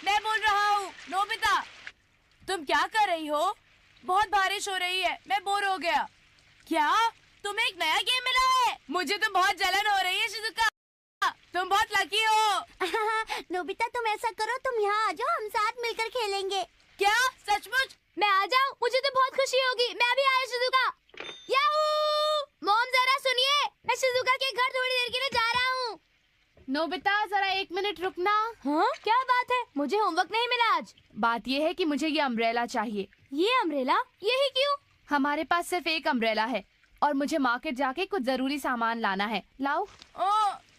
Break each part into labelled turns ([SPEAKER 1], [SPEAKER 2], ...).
[SPEAKER 1] मैं बोल रहा हूँ। नोबिता, तुम क्या कर रही हो? बहुत बारिश हो रही है, मैं बोर हो गया। क्या तुम्हें एक नया गेम मिला है? मुझे तो बहुत जलन हो रही है शिजुका। तुम बहुत लकी हो।
[SPEAKER 2] नोबिता, तुम ऐसा करो, तुम यहाँ आ जाओ, हम साथ मिलकर खेलेंगे।
[SPEAKER 1] क्या सचमुच?
[SPEAKER 2] मैं आ जाऊँ? मुझे तो बहुत खुशी होगी। मैं भी आया शिजुका। याहू! मॉम जरा सुनिए, मैं शिजुका के घर थोड़ी देर के लिए जा रहा हूँ।
[SPEAKER 3] नोबिता, जरा 1 मिनट रुकना।
[SPEAKER 2] हाँ, क्या बात है? मुझे होमवर्क नहीं मिला आज।
[SPEAKER 3] बात ये है कि मुझे ये अम्ब्रेला चाहिए।
[SPEAKER 2] ये अम्ब्रेला? यही क्यों?
[SPEAKER 3] हमारे पास सिर्फ एक अम्ब्रेला है और मुझे मार्केट जाके कुछ जरूरी सामान लाना है। लाओ।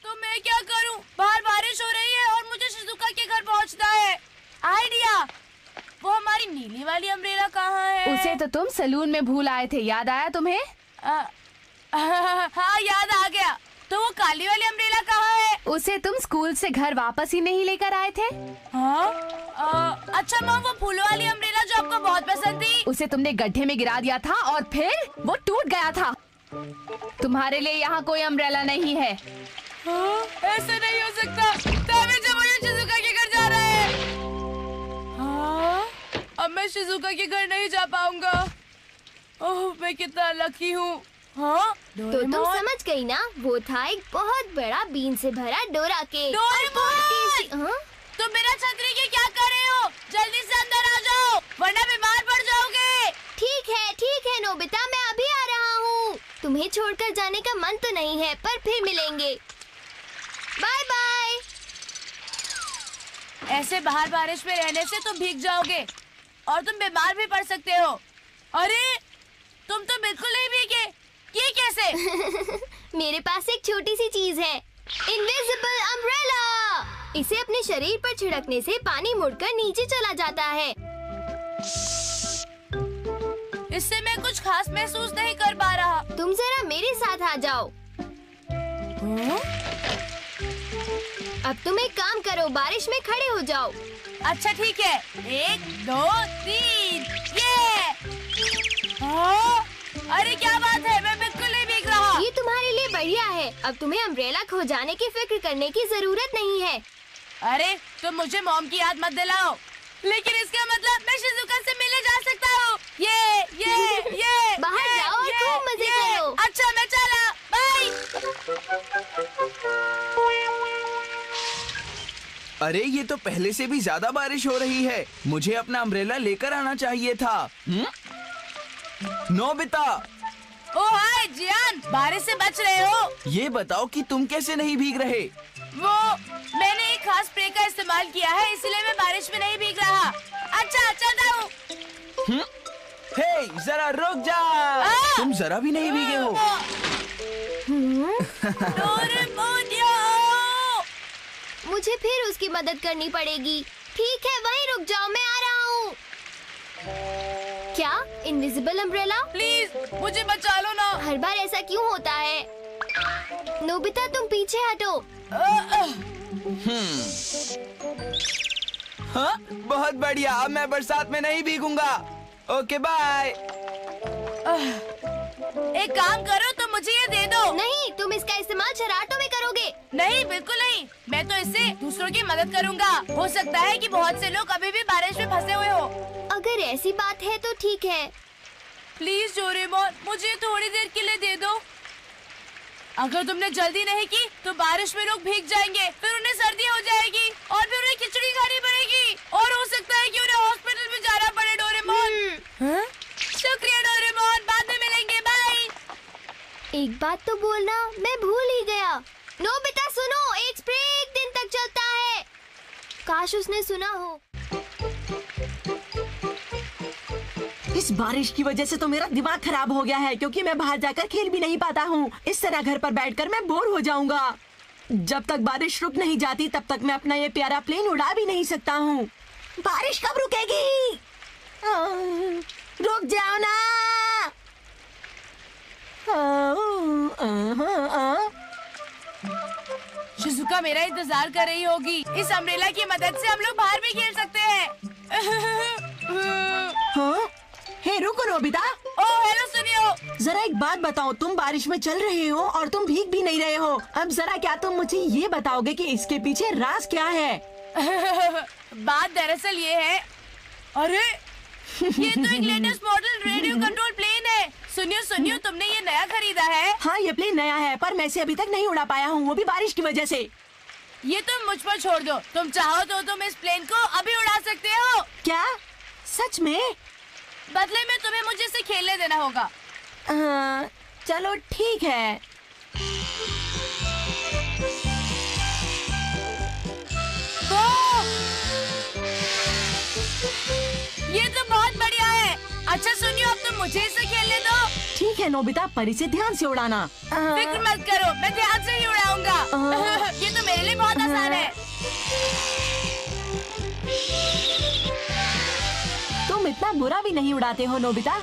[SPEAKER 1] तो मैं क्या करूं? बाहर बारिश हो रही है और मुझे शिजुका के घर पहुंचना है। आइडिया! वो हमारी नीली वाली अम्ब्रेला कहाँ है?
[SPEAKER 3] उसे तो तुम सलून में भूल आए थे, याद आया तुम्हें?
[SPEAKER 1] हाँ, याद आ गया। तो वो काली वाली अम्ब्रेला कहाँ है?
[SPEAKER 3] उसे तुम स्कूल से घर वापस ही नहीं लेकर आए थे।
[SPEAKER 1] हाँ? अच्छा मॉम, वो फूलों वाली अम्ब्रेला जो आपको बहुत पसंद थी।
[SPEAKER 3] उसे तुमने गड्ढे में गिरा दिया था और फिर वो टूट गया था। तुम्हारे लिए यहाँ कोई अम्ब्रेला नहीं है।
[SPEAKER 1] ऐसा नहीं हो सकता। तभी जब मुझे शिजुका के घर जा रहा है। अब मैं शिजुका के घर नहीं जा पाऊंगा। ओह, मैं कितना लकी हूँ। हाँ?
[SPEAKER 2] तो तुम समझ गई ना, वो था एक बहुत बड़ा बीन से भरा डोरा केक।
[SPEAKER 1] डोरेमोन!
[SPEAKER 2] हाँ?
[SPEAKER 1] तुम बिना छतरी के क्या कर रहे हो? जल्दी से अंदर आ जाओ, वरना बीमार पड़ जाओगे।
[SPEAKER 2] ठीक है नोबिता, मैं अभी आ रहा हूँ। तुम्हें छोड़कर जाने का मन तो नहीं है, पर फिर मिलेंगे। Bye bye.
[SPEAKER 1] ऐसे बाहर बारिश में रहने से तुम भीग जाओगे और तुम बीमार भी पड़ सकते हो। अरे, तुम तो बिल्कुल नहीं भीगे। ये कैसे?
[SPEAKER 2] मेरे पास एक छोटी सी चीज है, इनविजिबल अम्ब्रेला। इसे अपने शरीर पर छिड़कने से पानी मुड़कर नीचे चला जाता है।
[SPEAKER 1] इससे मैं कुछ खास महसूस नहीं कर पा रहा।
[SPEAKER 2] तुम जरा मेरे साथ आ जाओ। अब तुम एक काम करो, बारिश में खड़े हो जाओ।
[SPEAKER 1] अच्छा ठीक है, 1 2 3 ये। अरे क्या बात है, मैं बिल्कुल नहीं भीग रहा।
[SPEAKER 2] ये तुम्हारे लिए बढ़िया है। अब तुम्हें अम्ब्रेला खो जाने की फिक्र करने की जरूरत नहीं है।
[SPEAKER 1] अरे, तुम मुझे मॉम की याद मत दिलाओ। लेकिन इसका मतलब मैं शिजुका से मिलने जा सकता हूँ। ये
[SPEAKER 2] बाहर जाओ और खूब मजे करो।
[SPEAKER 1] अच्छा, मैं चला। बाय।
[SPEAKER 4] अरे, ये तो पहले से भी ज्यादा बारिश हो रही है। मुझे अपना अम्ब्रेला लेकर आना चाहिए था। नोबिता!
[SPEAKER 1] ओ हाय जियान, बारिश से बच रहे हो?
[SPEAKER 4] ये बताओ कि तुम कैसे नहीं भीग रहे?
[SPEAKER 1] वो मैंने एक खास स्प्रे का इस्तेमाल किया है, इसलिए मैं बारिश में नहीं भीग रहा। अच्छा जाओ।
[SPEAKER 4] हे, जरा रुक जा। तुम जरा भी नहीं भीगे हो।
[SPEAKER 1] डोरेमोन,
[SPEAKER 2] मुझे फिर उसकी मदद करनी पड़ेगी। ठीक है, वहीं रुक जाओ, मैं आ रहा हूँ। क्या इनविजिबल अम्ब्रेला?
[SPEAKER 1] प्लीज मुझे बचा लो ना।
[SPEAKER 2] हर बार ऐसा क्यों होता है? नोबिता, तुम पीछे हटो।
[SPEAKER 4] हाँ, बहुत बढ़िया। अब मैं बरसात में नहीं भीगूंगा। Okay bye.
[SPEAKER 1] एक काम करो, तुम मुझे ये दे दो।
[SPEAKER 2] नहीं, तुम इसका इस्तेमाल शरारतों में करोगे।
[SPEAKER 1] नहीं, बिल्कुल नहीं। मैं तो इससे दूसरों की मदद करूंगा। हो सकता है कि बहुत से लोग अभी भी बारिश में फंसे हुए हो।
[SPEAKER 2] अगर ऐसी बात है तो ठीक है।
[SPEAKER 1] प्लीज डोरेमोन, मुझे थोड़ी देर के लिए दे दो। अगर तुमने जल्दी नहीं की तो बारिश में लोग भीग जाएंगे, फिर उन्हें सर्दी हो जाएगी और फिर उन्हें खिचड़ी खानी पड़ेगी और हो सकता है कि उन्हें हॉस्पिटल में जाना पड़े। डोरेमोन। शुक्रिया डोरेमोन, बाद में मिलेंगे। बाय।
[SPEAKER 2] एक बात तो बोलना मैं भूल ही गया। नोबिता सुनो, एक स्प्रे 1 दिन तक चलता है। काश उसने सुना हो।
[SPEAKER 5] इस बारिश की वजह से तो मेरा दिमाग खराब हो गया है, क्योंकि मैं बाहर जाकर खेल भी नहीं पाता हूँ। इस तरह घर पर बैठकर मैं बोर हो जाऊंगा। जब तक बारिश रुक नहीं जाती तब तक मैं अपना ये प्यारा प्लेन उड़ा भी नहीं सकता हूँ। बारिश कब रुकेगी? रुक जाओ ना।
[SPEAKER 1] शिजुका मेरा इंतजार कर रही होगी। इस अम्ब्रेला की मदद से हम लोग बाहर भी खेल सकते हैं।
[SPEAKER 5] हाँ? हे रुको नोबिता।
[SPEAKER 1] ओह हेलो, सुनियो।
[SPEAKER 5] जरा एक बात बताओ, तुम बारिश में चल रहे हो और तुम भीग भी नहीं रहे हो। अब जरा क्या तुम मुझे ये बताओगे कि इसके पीछे राज क्या है?
[SPEAKER 1] बात दरअसल ये है, अरे ये तो एक latest model radio control plane है। सुनियो तुमने ये नया खरीदा है?
[SPEAKER 5] हाँ, ये प्लेन नया है, पर मैं इसे अभी तक नहीं उड़ा पाया हूँ, वो भी बारिश की वजह से।
[SPEAKER 1] ये तुम मुझ पर छोड़ दो, तुम चाहो तो तुम इस प्लेन को अभी उड़ा सकते हो।
[SPEAKER 5] क्या? सच में?
[SPEAKER 1] बदले में तुम्हें मुझे इसे खेलने देना होगा।
[SPEAKER 5] चलो ठीक है।
[SPEAKER 1] ये तो बहुत बढ़िया है। अच्छा सुनियो, अब तुम मुझे इसे खेलने दो।
[SPEAKER 5] ठीक है नोबिता, पर इसे ध्यान से उड़ाना।
[SPEAKER 1] फिक्र मत करो, मैं ध्यान से ही उड़ाऊंगा। ये तो मेरे लिए बहुत आसान है।
[SPEAKER 5] तुम इतना बुरा भी नहीं उड़ाते हो नोबिता।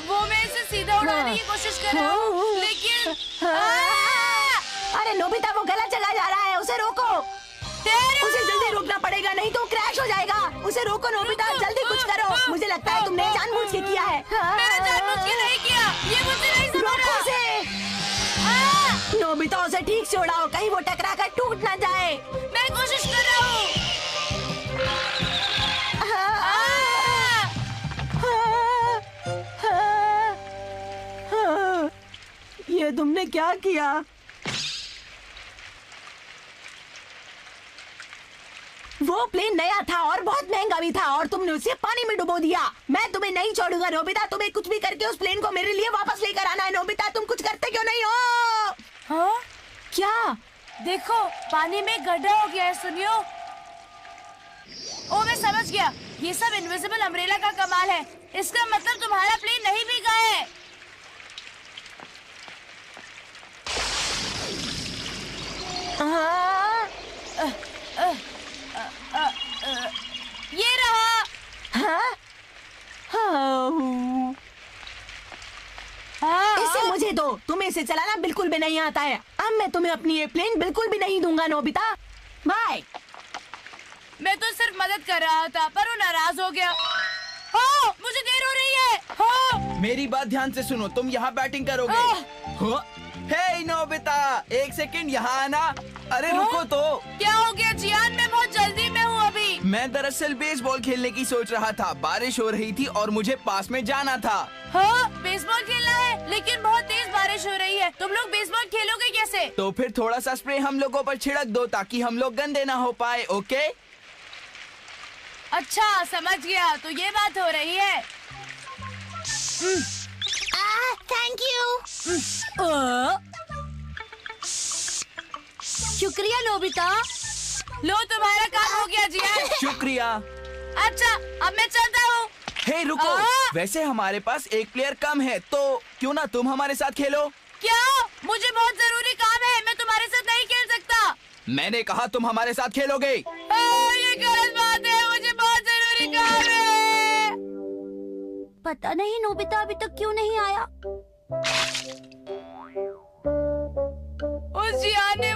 [SPEAKER 1] वो मैं इसे सीधा उड़ाने की कोशिश कर रहा हूँ, लेकिन
[SPEAKER 5] अरे नोबिता, वो गलत जगह जा रहा है, उसे रोको। उसे जल्दी रोकना पड़ेगा, नहीं तो क्रैश हो जाएगा। उसे रोको नोबिता, जल्दी कुछ करो। मुझे लगता है तुमने जानबूझ के किया है।
[SPEAKER 1] मैंने जानबूझ के नहीं किया, ये मुझे नहीं समझ
[SPEAKER 5] रोको
[SPEAKER 1] रहा।
[SPEAKER 5] उसे। नोबिता, उसे ठीक से उड़ाओ, कहीं वो टकरा कर टूट ना जाए।
[SPEAKER 1] मैं कोशिश कर रहा हूँ।
[SPEAKER 5] ये तुमने क्या किया? वो प्लेन नया था और बहुत महंगा भी था, और तुमने उसे पानी में डुबो दिया। मैं तुम्हें नहीं छोड़ूंगा नोबिता, तुम्हें कुछ भी करके उस प्लेन को मेरे लिए वापस लेकर आना है। नोबिता, तुम कुछ करते क्यों नहीं हो?
[SPEAKER 1] हाँ?
[SPEAKER 5] क्या?
[SPEAKER 1] देखो, पानी में गड्ढा हो गया है। सुनियो, ओ मैं समझ गया, ये सब इनविजिबल अम्ब्रेला का कमाल है। इसका मतलब तुम्हारा प्लेन नहीं भीगा है। ये रहा।
[SPEAKER 5] हाँ? इसे मुझे दो, तुम्हें इसे चलाना बिल्कुल भी नहीं आता है। अब मैं तुम्हें अपनी ये प्लेन बिल्कुल भी नहीं दूंगा नोबिता। बाय।
[SPEAKER 1] मैं तो सिर्फ मदद कर रहा था, पर वो नाराज हो गया। हो, मुझे देर हो रही है। हो।
[SPEAKER 4] मेरी बात ध्यान से सुनो, तुम यहाँ बैटिंग करोगे। हो? हे नोबिता, एक सेकंड यहाँ आना। अरे रुको तो।
[SPEAKER 1] क्या हो गया जियान? मैं बहुत जल्दी में हूँ अभी।
[SPEAKER 4] मैं दरअसल बेसबॉल खेलने की सोच रहा था, बारिश हो रही थी और मुझे पास में जाना था।
[SPEAKER 1] हाँ, बेसबॉल खेलना है, लेकिन बहुत तेज बारिश हो रही है। तुम लोग बेसबॉल खेलोगे कैसे?
[SPEAKER 4] तो फिर थोड़ा सा स्प्रे हम लोगों पर छिड़क दो, ताकि हम लोग गंदे ना हो पाए। ओके?
[SPEAKER 1] अच्छा, समझ गया। तो ये बात हो रही है।
[SPEAKER 2] Thank you. शुक्रिया नोबिता।
[SPEAKER 1] लो, तुम्हारा काम हो गया जियान।
[SPEAKER 4] शुक्रिया।
[SPEAKER 1] अच्छा, अब मैं चलता हूँ।
[SPEAKER 4] हे रुको, वैसे हमारे पास एक प्लेयर कम है, तो क्यों ना तुम हमारे साथ खेलो?
[SPEAKER 1] क्या? मुझे बहुत जरूरी काम है, मैं तुम्हारे साथ नहीं खेल सकता।
[SPEAKER 4] मैंने कहा तुम हमारे साथ खेलोगे।
[SPEAKER 1] ये गलत बात है, मुझे बहुत जरूरी काम है।
[SPEAKER 2] पता नहीं नोबिता अभी तक क्यों नहीं आया।
[SPEAKER 1] उस जियान ने